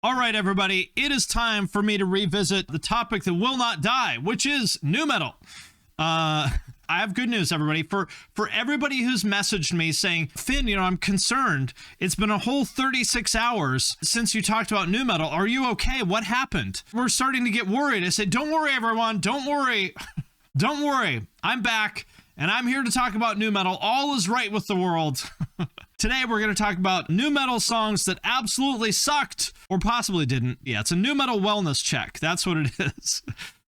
All right, everybody, it is time for me to revisit the topic that will not die, which is nu metal. I have good news, everybody. For everybody who's messaged me saying, Finn, I'm concerned. It's been a whole 36 hours since you talked about nu metal. Are you okay? What happened? We're starting to get worried. I said, don't worry, everyone. Don't worry. Don't worry. I'm back, and I'm here to talk about nu metal. All is right with the world. Today, we're going to talk about nu metal songs that absolutely sucked or possibly didn't. Yeah, it's a nu metal wellness check. That's what it is.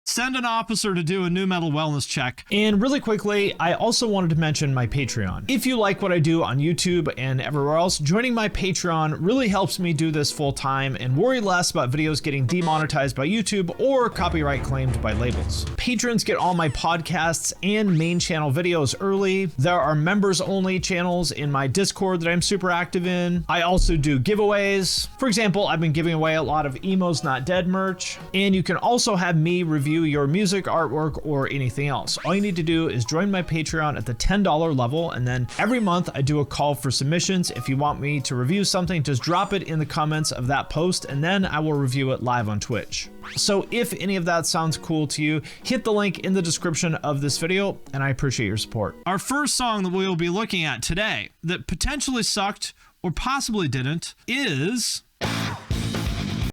Send an officer to do a nu metal wellness check. And really quickly, I also wanted to mention my Patreon. If you like what I do on YouTube and everywhere else, joining my Patreon really helps me do this full time and worry less about videos getting demonetized by YouTube or copyright claimed by labels. Patrons get all my podcasts and main channel videos early. There are members only channels in my Discord that I'm super active in. I also do giveaways. For example, I've been giving away a lot of Emo's Not Dead merch. And you can also have me review your music, artwork, or anything else. All you need to do is join my Patreon at the $10 level, and then every month I do a call for submissions. If you want me to review something, just drop it in the comments of that post, and then I will review it live on Twitch. So if any of that sounds cool to you, hit the link in the description of this video, and I appreciate your support. Our first song that we will be looking at today that potentially sucked or possibly didn't is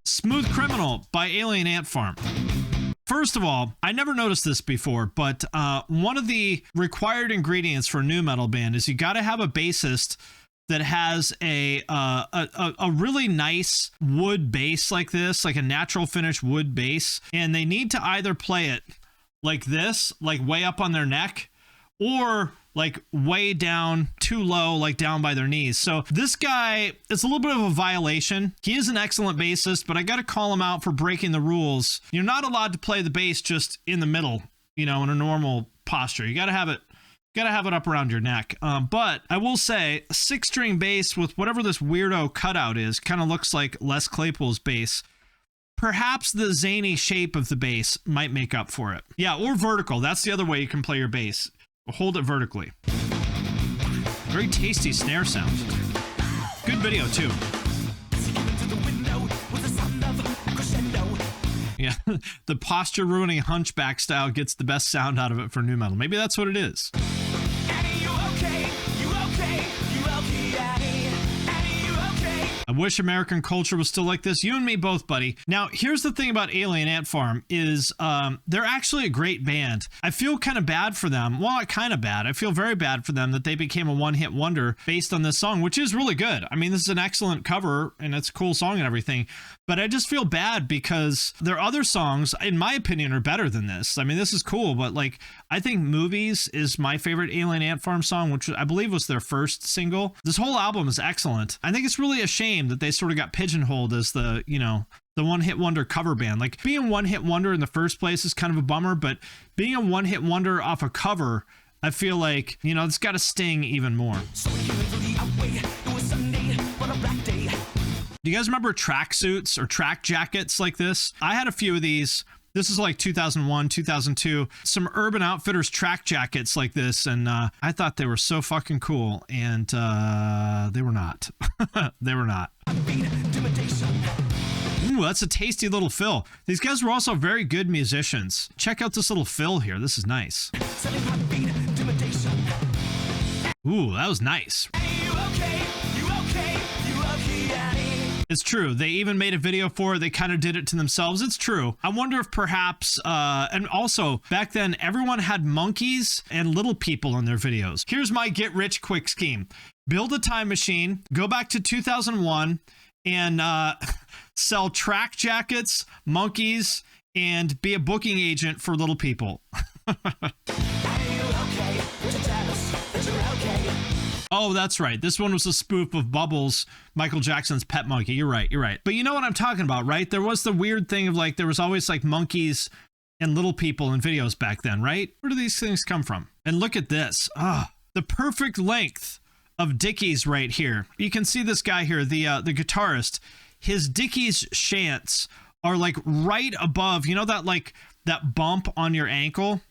Smooth Criminal by Alien Ant Farm. First of all, I never noticed this before, but one of the required ingredients for a nu metal band is you got to have a bassist that has a really nice wood bass like this, like a natural finish wood bass, and they need to either play it like this, like way up on their neck, or like way down too low, like down by their knees. So this guy, it's a little bit of a violation. He is an excellent bassist, but I got to call him out for breaking the rules. You're not allowed to play the bass just in the middle, in a normal posture. You got to have it up around your neck. But I will say, a 6-string bass with whatever this weirdo cutout is, kind of looks like Les Claypool's bass. Perhaps the zany shape of the bass might make up for it. Yeah, or vertical. That's the other way you can play your bass. Hold it vertically. Very tasty snare sound. Good video too. Yeah, the posture ruining hunchback style gets the best sound out of it for nu metal. Maybe that's what it is. I wish American culture was still like this. You and me both, buddy. Now, here's the thing about Alien Ant Farm is they're actually a great band. I feel kind of bad for them. Well, not kind of bad. I feel very bad for them that they became a one-hit wonder based on this song, which is really good. I mean, this is an excellent cover, and it's a cool song and everything. But I just feel bad because their other songs, in my opinion, are better than this. I mean, this is cool, but like, I think Movies is my favorite Alien Ant Farm song, which I believe was their first single. This whole album is excellent. I think it's really a shame that they sort of got pigeonholed as the one-hit wonder cover band. Like, being a one-hit wonder in the first place is kind of a bummer, but being a one-hit wonder off a cover, I feel like, it's got to sting even more. Do you guys remember tracksuits or track jackets like this? I had a few of these. This is like 2001, 2002. Some Urban Outfitters track jackets like this, and I thought they were so fucking cool, and they were not. They were not. Ooh, that's a tasty little fill. These guys were also very good musicians. Check out this little fill here. This is nice. Ooh, that was nice. It's true. They even made a video for it. They kind of did it to themselves. It's true. I wonder if perhaps, and also back then, everyone had monkeys and little people in their videos. Here's my get rich quick scheme. Build a time machine, go back to 2001 and sell track jackets, monkeys, and be a booking agent for little people. Oh, that's right. This one was a spoof of Bubbles, Michael Jackson's pet monkey. You're right. But you know what I'm talking about, right? There was the weird thing of like, there was always like monkeys and little people in videos back then, right? Where do these things come from? And look at this. The perfect length of Dickies right here. You can see this guy here, the guitarist. His Dickies shants are like right above, that like that bump on your ankle?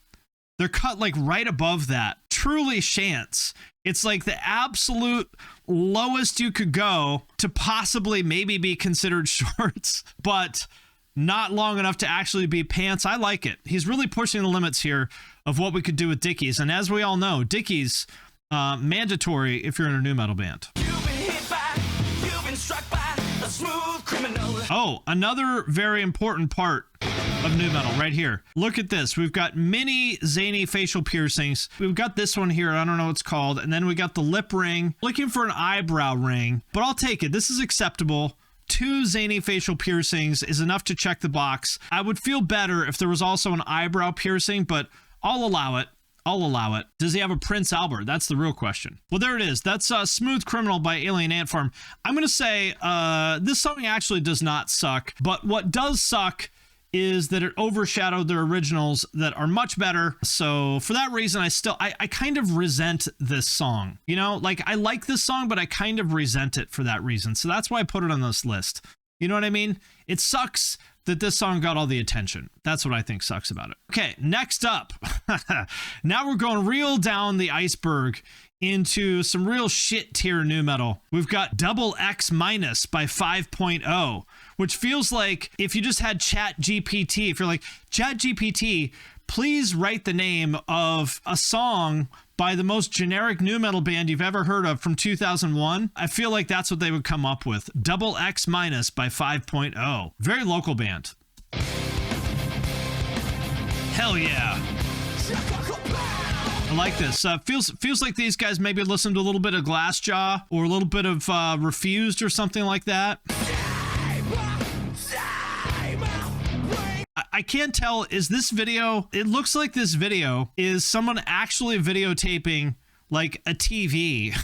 They're cut like right above that. Truly shants. It's like the absolute lowest you could go to possibly maybe be considered shorts, but not long enough to actually be pants. I like it. He's really pushing the limits here of what we could do with Dickies. And as we all know, Dickies, mandatory if you're in a nu metal band. You've been struck by a smooth criminal. Oh, another very important part of nu metal right here. Look at this. We've got many zany facial piercings. We've got this one here. I don't know what it's called. And then we got the lip ring. Looking for an eyebrow ring, but I'll take it. This is acceptable. 2 zany facial piercings is enough to check the box. I would feel better if there was also an eyebrow piercing, but I'll allow it. I'll allow it. Does he have a Prince Albert? That's the real question. Well, there it is. That's Smooth Criminal by Alien Ant Farm. I'm going to say this song actually does not suck, but what does suck is that it overshadowed their originals that are much better. So for that reason, I kind of resent this song. You know, like I like this song, but I kind of resent it for that reason. So that's why I put it on this list. You know what I mean? It sucks that this song got all the attention. That's what I think sucks about it. Okay, next up. Now we're going real down the iceberg into some real shit tier nu metal. We've got Double X Minus by 5.0, which feels like if you just had Chat GPT, if you're like, Chat GPT, please write the name of a song by the most generic nu metal band you've ever heard of from 2001. I feel like that's what they would come up with. Double X Minus by 5.0. Very local band. Hell yeah. I like this. Feels like these guys maybe listened to a little bit of Glassjaw or a little bit of Refused or something like that. I can't tell, is this video, it looks like this video is someone actually videotaping like a TV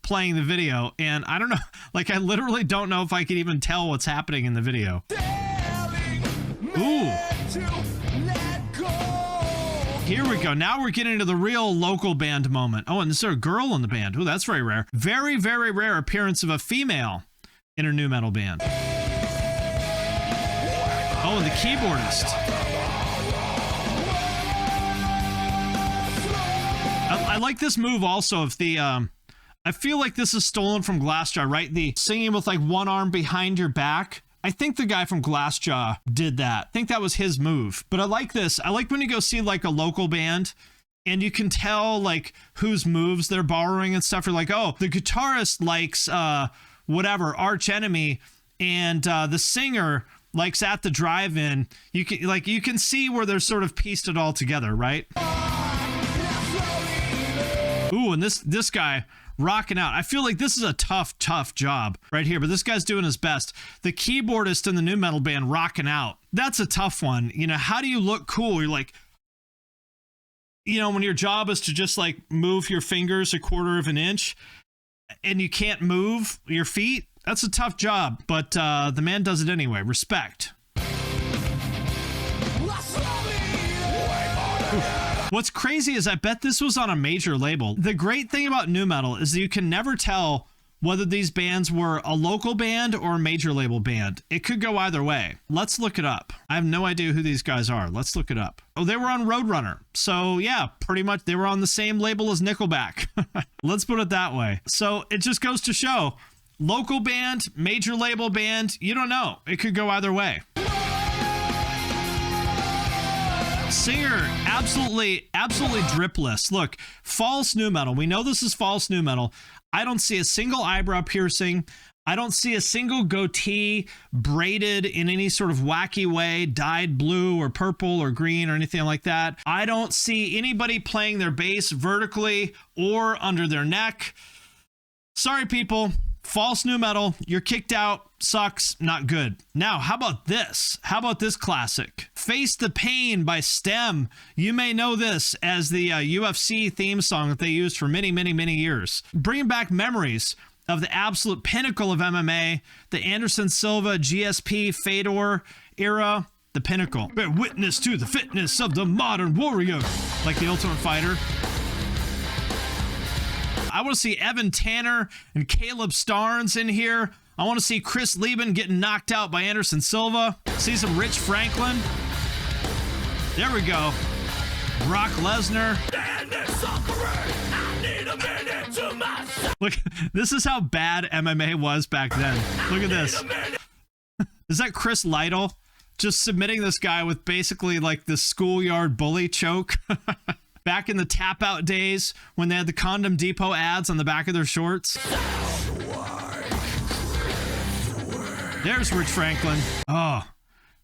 playing the video, and I don't know, like I literally don't know if I can even tell what's happening in the video. Ooh. Here we go. Now we're getting into the real local band moment. Oh, and is there a girl in the band? Ooh, that's very rare. Very, very rare appearance of a female in a nu metal band. Oh, and the keyboardist. I like this move also of the, I feel like this is stolen from Glassjaw, right? The singing with like one arm behind your back. I think the guy from Glassjaw did that. I think that was his move. But I like this. I like when you go see like a local band and you can tell like whose moves they're borrowing and stuff. You're like, oh, the guitarist likes whatever, Arch Enemy, and the singer likes At the Drive-In. You can see where they're sort of pieced it all together, right? Ooh, and this guy rocking out. I feel like this is a tough job right here, but this guy's doing his best. The keyboardist in the nu metal band rocking out. That's a tough one. You know, how do you look cool? You're like, you know, when your job is to just like move your fingers 1/4 of an inch and you can't move your feet. That's a tough job, but the man does it anyway. Respect. What's crazy is I bet this was on a major label. The great thing about nu metal is that you can never tell whether these bands were a local band or a major label band. It could go either way. Let's look it up. I have no idea who these guys are. Let's look it up. Oh, they were on Roadrunner. So yeah, pretty much they were on the same label as Nickelback. Let's put it that way. So it just goes to show, local band, major label band, you don't know. It could go either way. Singer, absolutely dripless. Look, false nu metal. We know this is false nu metal. I don't see a single eyebrow piercing. I don't see a single goatee braided in any sort of wacky way, dyed blue or purple or green or anything like that. I don't see anybody playing their bass vertically or under their neck. Sorry, people. False nu metal, you're kicked out, sucks, not good. Now, how about this? How about this classic? Face the Pain by Stem. You may know this as the UFC theme song that they used for many, many, many years. Bringing back memories of the absolute pinnacle of MMA, the Anderson Silva, GSP, Fedor era, the pinnacle. Bear witness to the fitness of the modern warrior, like the Ultimate Fighter. I want to see Evan Tanner and Caleb Starnes in here. I want to see Chris Lieben getting knocked out by Anderson Silva. See some Rich Franklin. There we go. Brock Lesnar. Look, this is how bad MMA was back then. Look at this. Is that Chris Lytle just submitting this guy with basically like the schoolyard bully choke? Back in the tap out days when they had the Condom Depot ads on the back of their shorts. There's Rich Franklin. Oh,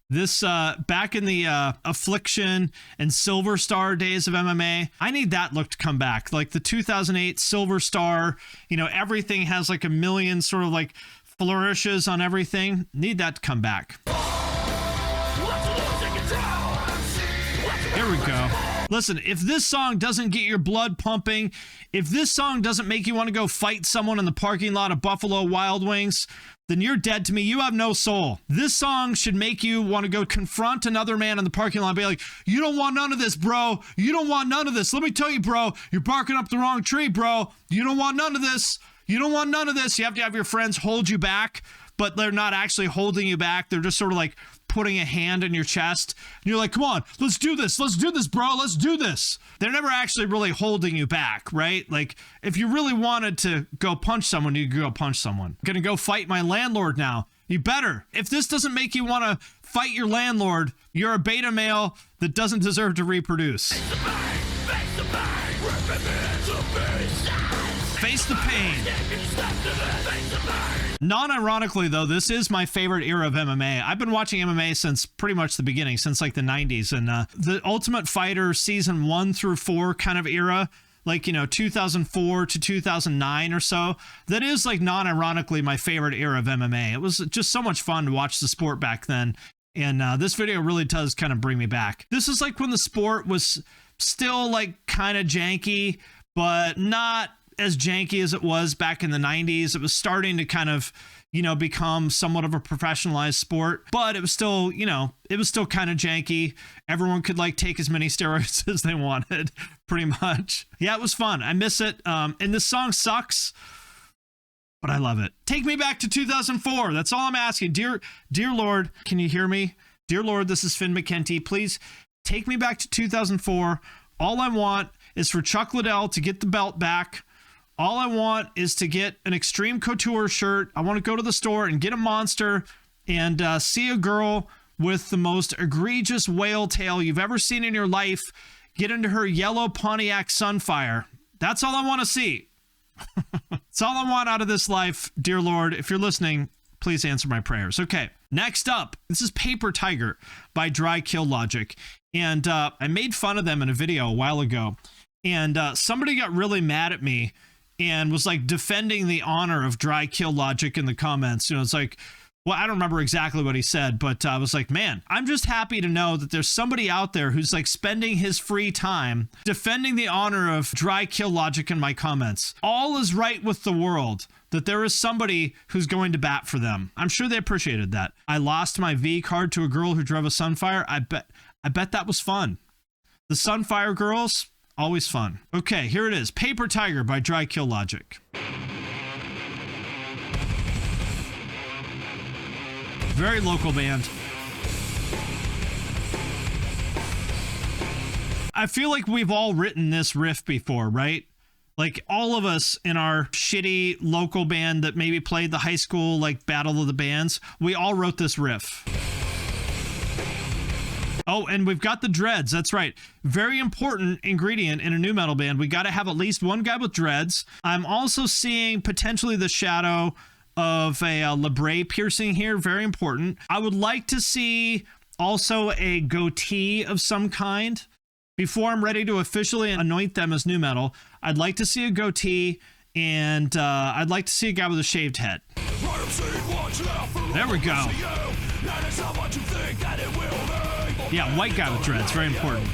this back in the Affliction and Silver Star days of MMA. I need that look to come back. Like the 2008 Silver Star, you know, everything has like a million sort of like flourishes on everything. Need that to come back. Here we go. Listen, if this song doesn't get your blood pumping, if this song doesn't make you want to go fight someone in the parking lot of Buffalo Wild Wings, then you're dead to me. You have no soul. This song should make you want to go confront another man in the parking lot and be like, you don't want none of this, bro. You don't want none of this. Let me tell you, bro, you're barking up the wrong tree, bro. You don't want none of this. You don't want none of this. You have to have your friends hold you back, but they're not actually holding you back. They're just sort of like putting a hand in your chest. And you're like, come on, let's do this. Let's do this, bro. Let's do this. They're never actually really holding you back, right? Like if you really wanted to go punch someone, you could go punch someone. I'm gonna go fight my landlord now. You better. If this doesn't make you want to fight your landlord, you're a beta male that doesn't deserve to reproduce. Face the pain. Non-ironically, though, this is my favorite era of MMA. I've been watching MMA since pretty much the beginning, since like the 90s. And the Ultimate Fighter season 1 through 4 kind of era, like, you know, 2004 to 2009 or so, that is like non-ironically my favorite era of MMA. It was just so much fun to watch the sport back then. And this video really does kind of bring me back. This is like when the sport was still like kind of janky, but not as janky as it was back in the 90s. It was starting to kind of, you know, become somewhat of a professionalized sport, but it was still, you know, it was still kind of janky. Everyone could like take as many steroids as they wanted, pretty much. Yeah, it was fun. I miss it. And this song sucks, but I love it. Take me back to 2004. That's all I'm asking. Dear Lord, can you hear me? Dear Lord, this is Finn Mckenty. Please take me back to 2004. All I want is for Chuck Liddell to get the belt back. All I want is to get an Extreme Couture shirt. I want to go to the store and get a Monster and see a girl with the most egregious whale tail you've ever seen in your life get into her yellow Pontiac Sunfire. That's all I want to see. That's all I want out of this life, dear Lord. If you're listening, please answer my prayers. Okay, next up, this is Paper Tiger by Dry Kill Logic. And I made fun of them in a video a while ago. And somebody got really mad at me and was like defending the honor of Dry Kill Logic in the comments. You know, it's like, well, I don't remember exactly what he said, but I was like, man, I'm just happy to know that there's somebody out there who's like spending his free time defending the honor of Dry Kill Logic in my comments. All is right with the world, that there is somebody who's going to bat for them. I'm sure they appreciated that. I lost my V card to a girl who drove a Sunfire. I bet that was fun. The Sunfire girls, always fun. Okay, here it is. Paper Tiger by Dry Kill Logic. Very local band. I feel like we've all written this riff before, right? Like all of us in our shitty local band that maybe played the high school like Battle of the Bands, we all wrote this riff. Oh, and we've got the dreads. That's right. Very important ingredient in a nu metal band. We got to have at least one guy with dreads. I'm also seeing potentially the shadow of a labret piercing here. Very important. I would like to see also a goatee of some kind. Before I'm ready to officially anoint them as nu metal, I'd like to see a goatee, and I'd like to see a guy with a shaved head. There we go. Yeah, white guy with dreads, very important.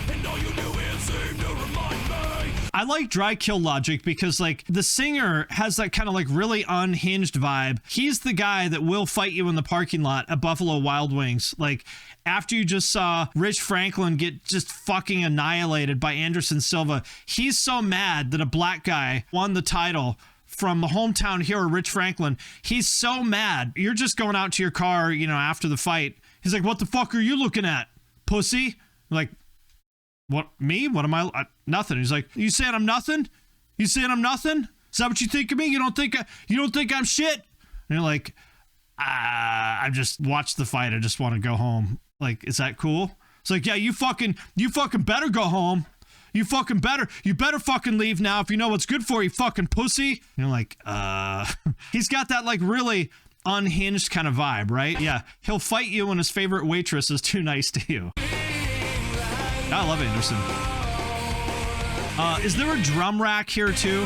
I like Dry Kill Logic because like the singer has that kind of like really unhinged vibe. He's the guy that will fight you in the parking lot at Buffalo Wild Wings. Like after you just saw Rich Franklin get just fucking annihilated by Anderson Silva, he's so mad that a black guy won the title from the hometown hero, Rich Franklin. He's so mad. You're just going out to your car, you know, after the fight. He's like, what the fuck are you looking at, pussy? Like, What, me? What am nothing. He's like, you saying I'm nothing? You saying I'm nothing? Is that what you think of me? You don't think I'm shit? And you're like, I just watched the fight. I just want to go home. Like, is that cool? It's like, yeah, you fucking better go home. You better fucking leave now if you know what's good for you, fucking pussy. And you're like, he's got that like really unhinged kind of vibe, right? Yeah, he'll fight you when his favorite waitress is too nice to you. I love Anderson. Is there a drum rack here too?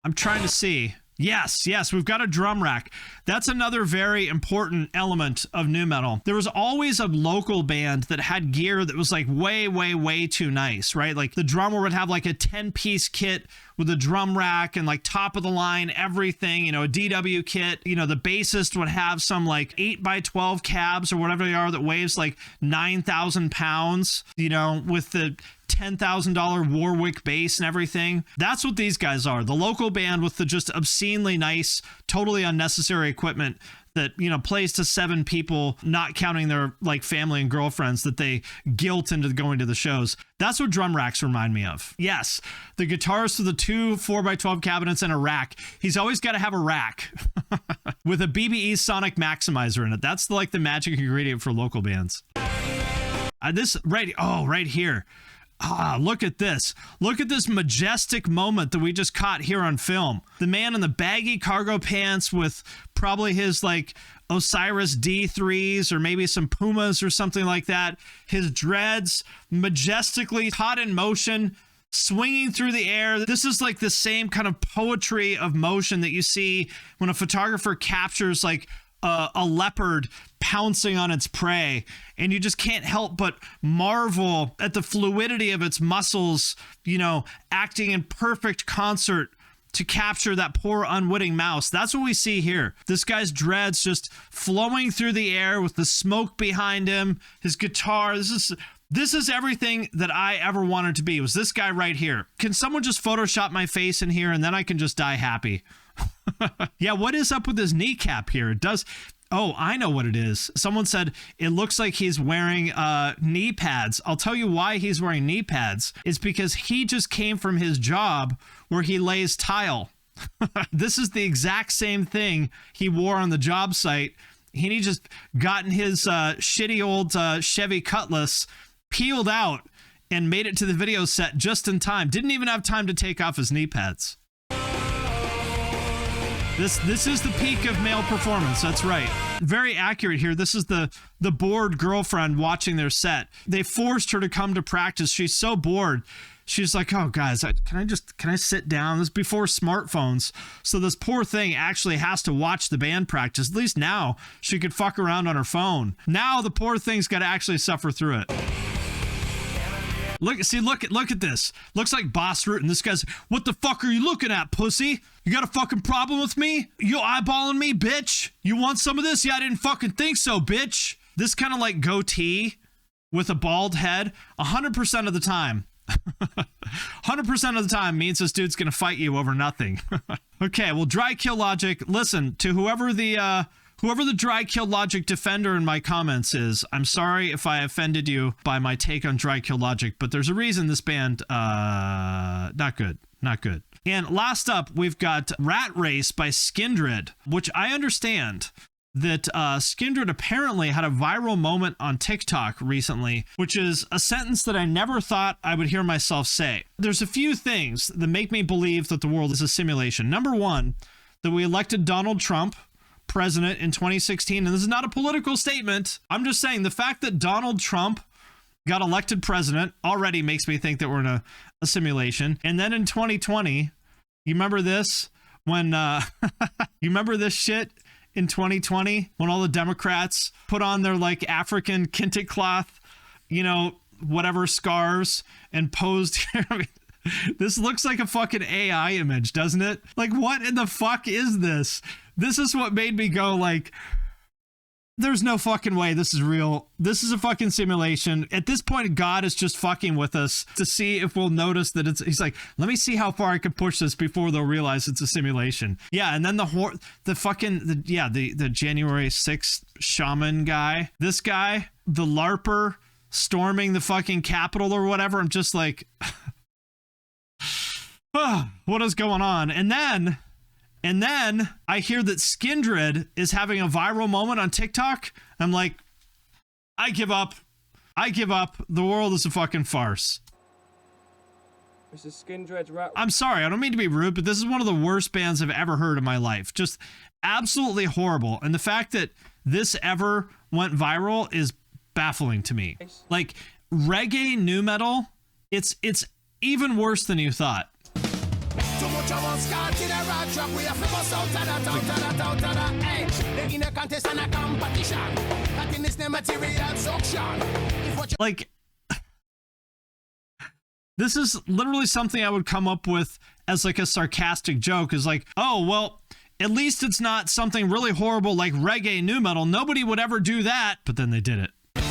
I'm trying to see. Yes, we've got a drum rack. That's another very important element of nu metal. There was always a local band that had gear that was like way too nice, right? Like the drummer would have like a 10-piece kit with a drum rack and like top of the line everything, you know, a DW kit. You know, the bassist would have some like 8x12 cabs or whatever they are that weighs like 9,000 pounds, you know, with the $10,000 Warwick bass and everything. That's what these guys are. The local band with the just obscenely nice, totally unnecessary equipment that, you know, plays to 7 people, not counting their like family and girlfriends that they guilt into going to the shows. That's what drum racks remind me of. Yes, the guitarist with the 2 4x12 cabinets and a rack. He's always got to have a rack with a BBE Sonic Maximizer in it. That's like the magic ingredient for local bands. Right here. Look at this. Look at this majestic moment that we just caught here on film. The man in the baggy cargo pants with probably his like Osiris D3s or maybe some Pumas or something like that. His dreads majestically caught in motion, swinging through the air. This is like the same kind of poetry of motion that you see when a photographer captures like a leopard pouncing on its prey, and you just can't help but marvel at the fluidity of its muscles, you know, acting in perfect concert to capture that poor unwitting mouse. That's what we see here. This guy's dreads just flowing through the air with the smoke behind him, his guitar. This is everything that I ever wanted to be. It was this guy right here. Can someone just Photoshop my face in here and then I can just die happy? Yeah, what is up with his kneecap here? It does. Oh, I know what it is. Someone said it looks like he's wearing knee pads. I'll tell you why he's wearing knee pads. It's because he just came from his job where he lays tile. This is the exact same thing he wore on the job site. He just gotten his shitty old Chevy Cutlass peeled out and made it to the video set just in time. Didn't even have time to take off his knee pads. This is the peak of male performance. That's right. Very accurate here. This is the bored girlfriend watching their set. They forced her to come to practice. She's so bored. She's like, oh, guys, can I sit down? This is before smartphones. So this poor thing actually has to watch the band practice. At least now she could fuck around on her phone. Now the poor thing's got to actually suffer through it. Look at this. Looks like Boss Root, and this guy's, what the fuck are you looking at, pussy? You got a fucking problem with me? You eyeballing me, bitch? You want some of this? Yeah, I didn't fucking think so, bitch. This kind of like goatee with a bald head, 100% of the time. 100% of the time means this dude's gonna fight you over nothing. Okay, well, Dry Kill Logic, listen, to whoever the Dry Kill Logic defender in my comments is, I'm sorry if I offended you by my take on Dry Kill Logic, but there's a reason this band, not good. And last up, we've got Rat Race by Skindred, which I understand that Skindred apparently had a viral moment on TikTok recently, which is a sentence that I never thought I would hear myself say. There's a few things that make me believe that the world is a simulation. Number one, that we elected Donald Trump president in 2016, and this is not a political statement. I'm just saying the fact that Donald Trump got elected president already makes me think that we're in a simulation. And then in 2020, you remember this when you remember this shit in 2020 when all the Democrats put on their like African kente cloth, you know, whatever scarves and posed here. I mean, this looks like a fucking AI image, doesn't it? Like, what in the fuck is this? This is what made me go like, there's no fucking way this is real. This is a fucking simulation. At this point, God is just fucking with us to see if we'll notice that he's like, let me see how far I can push this before they'll realize it's a simulation. Yeah, and then the January 6th shaman guy, this guy, the LARPer, storming the fucking Capitol or whatever. I'm just like, what is going on? And then I hear that Skindred is having a viral moment on TikTok. I'm like, I give up. The world is a fucking farce. This is Skindred's rap. I'm sorry, I don't mean to be rude, but this is one of the worst bands I've ever heard in my life. Just absolutely horrible. And the fact that this ever went viral is baffling to me. Like, reggae nu metal, it's even worse than you thought. Too much of us caught in a rat trap. We have to bust out of the hey. They in a contest and a competition. That in this new material suction. If what you Like, this is literally something I would come up with as like a sarcastic joke, is like, oh, well, at least it's not something really horrible like reggae nu metal. Nobody would ever do that. But then they did it.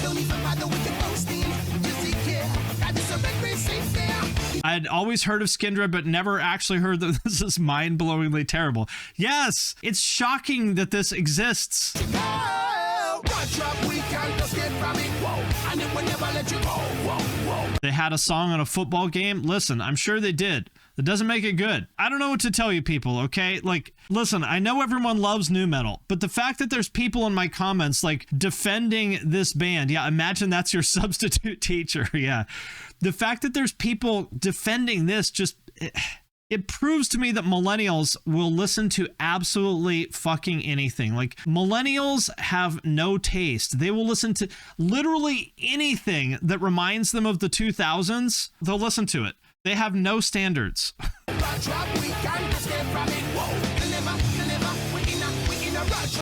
don't even bother with the posting. Just take care. That is a big safe there. I'd always heard of Skindred, but never actually heard that this is mind-blowingly terrible. Yes, it's shocking that this exists. Oh, rat trap, we can't escape from it. Whoa. And it will never let you go. Whoa. They had a song on a football game. Listen, I'm sure they did. That doesn't make it good. I don't know what to tell you people, okay? Like, listen, I know everyone loves nu metal, but the fact that there's people in my comments, like, defending this band. Yeah, imagine that's your substitute teacher. Yeah. The fact that there's people defending this just... It proves to me that millennials will listen to absolutely fucking anything. Like, millennials have no taste. They will listen to literally anything that reminds them of the 2000s. They'll listen to it. They have no standards.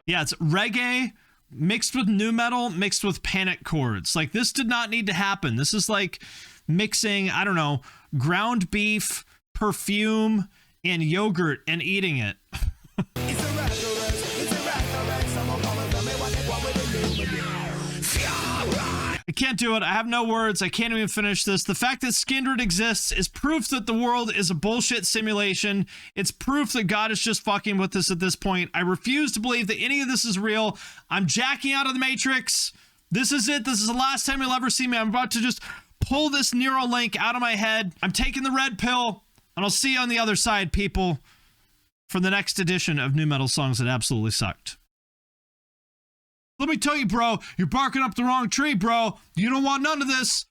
Yeah, it's reggae mixed with nu metal, mixed with panic chords. Like, this did not need to happen. This is like mixing, I don't know, ground beef, perfume, and yogurt and eating it. I can't do it. I have no words. I can't even finish this. The fact that Skindred exists is proof that the world is a bullshit simulation. It's proof that God is just fucking with us at this point. I refuse to believe that any of this is real. I'm jacking out of the Matrix. This is it. This is the last time you'll ever see me. I'm about to just pull this Neuralink out of my head. I'm taking the red pill, and I'll see you on the other side, people, for the next edition of Nu Metal Songs That Absolutely Sucked. Let me tell you, bro, you're barking up the wrong tree, bro. You don't want none of this.